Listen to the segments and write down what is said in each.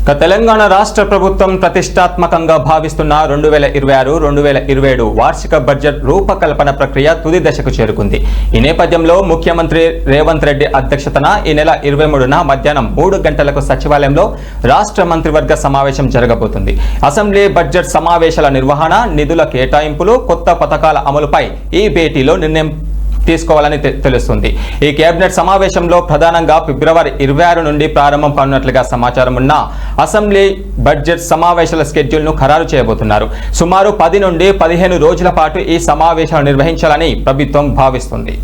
తెలంగాణ రాష్ట్ర ప్రభుత్వం ప్రతిష్టాత్మకంగా భావిస్తున్న 2026-2027 వార్షిక బడ్జెట్ రూపకల్పన ప్రక్రియ తుది దశకు చేరుకుంది. ఈ నేపథ్యంలో ముఖ్యమంత్రి రేవంత్ రెడ్డి అధ్యక్షతన ఈ నెల 23న మధ్యాహ్నం 3 గంటలకు సచివాలయంలో రాష్ట్ర మంత్రివర్గ సమావేశం జరగబోతుంది. అసెంబ్లీ బడ్జెట్ సమావేశాల నిర్వహణ, నిధుల కేటాయింపులు, కొత్త పథకాల అమలుపై ఈ భేటీలో నిర్ణయం తీసుకోవాలని తెలుస్తుంది. ఈ కేబినెట్ సమావేశంలో ప్రధానంగా ఫిబ్రవరి 26 నుండి ప్రారంభం కానున్నట్లుగా సమాచారం ఉన్న అసెంబ్లీ బడ్జెట్ సమావేశాల షెడ్యూల్ను ఖరారు చేయబోతున్నారు. సుమారు 10 నుండి 15 రోజుల పాటు ఈ సమావేశాలు నిర్వహించాలని ప్రభుత్వం భావిస్తుంది.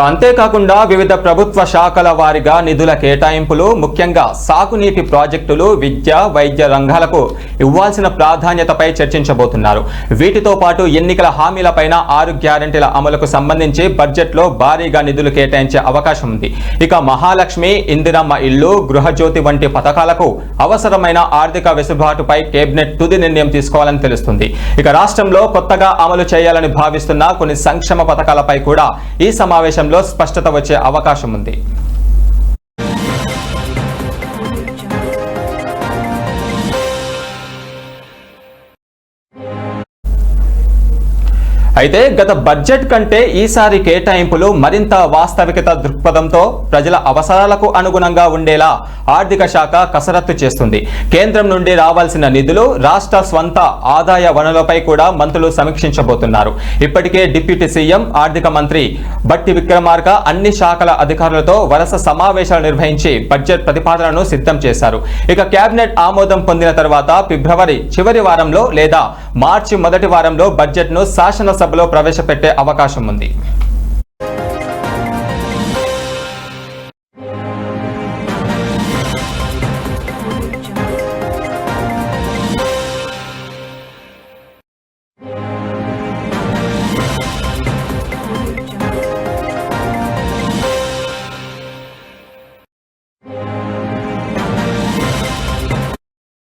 అంతేకాకుండా వివిధ ప్రభుత్వ శాఖల వారీగా నిధుల కేటాయింపులు, ముఖ్యంగా సాగునీటి ప్రాజెక్టులు, విద్య, వైద్య రంగాలకు ఇవ్వాల్సిన ప్రాధాన్యతపై చర్చించబోతున్నారు. వీటితో పాటు ఎన్నికల హామీలపైన 6 గ్యారెంటీల అమలుకు సంబంధించి బడ్జెట్లో భారీగా నిధులు కేటాయించే అవకాశం ఉంది. ఇక మహాలక్ష్మి, ఇందిరమ్మ ఇల్లు, గృహజ్యోతి వంటి పథకాలకు అవసరమైన ఆర్థిక వెసులుబాటుపై కేబినెట్ తుది నిర్ణయం తీసుకోవాలని తెలుస్తుంది. ఇక రాష్ట్రంలో కొత్తగా అమలు చేయాలని భావిస్తున్న కొన్ని సంక్షేమ పథకాలపై కూడా ఈ సమావేశం స్పష్టత వచ్చే అవకాశం ఉంది. అయితే గత బడ్జెట్ కంటే ఈసారి కేటాయింపులు మరింత వాస్తవికత దృక్పథంతో ప్రజల అవసరాలకు అనుగుణంగా ఉండేలా ఆర్థిక శాఖ కసరత్తు చేస్తుంది. కేంద్రం నుండి రావాల్సిన నిధులు, రాష్ట్ర స్వంత ఆదాయ వనరులపై కూడా మంత్రులు సమీక్షించబోతున్నారు. ఇప్పటికే డిప్యూటీ సీఎం, ఆర్థిక మంత్రి బట్టి విక్రమార్క అన్ని శాఖల అధికారులతో వరుస సమావేశాలు నిర్వహించి బడ్జెట్ ప్రతిపాదనను సిద్ధం చేశారు. ఇక కేబినెట్ ఆమోదం పొందిన తర్వాత ఫిబ్రవరి చివరి వారంలో లేదా మార్చి మొదటి వారంలో బడ్జెట్ను శాసనసభలో ప్రవేశపెట్టే అవకాశం ఉంది.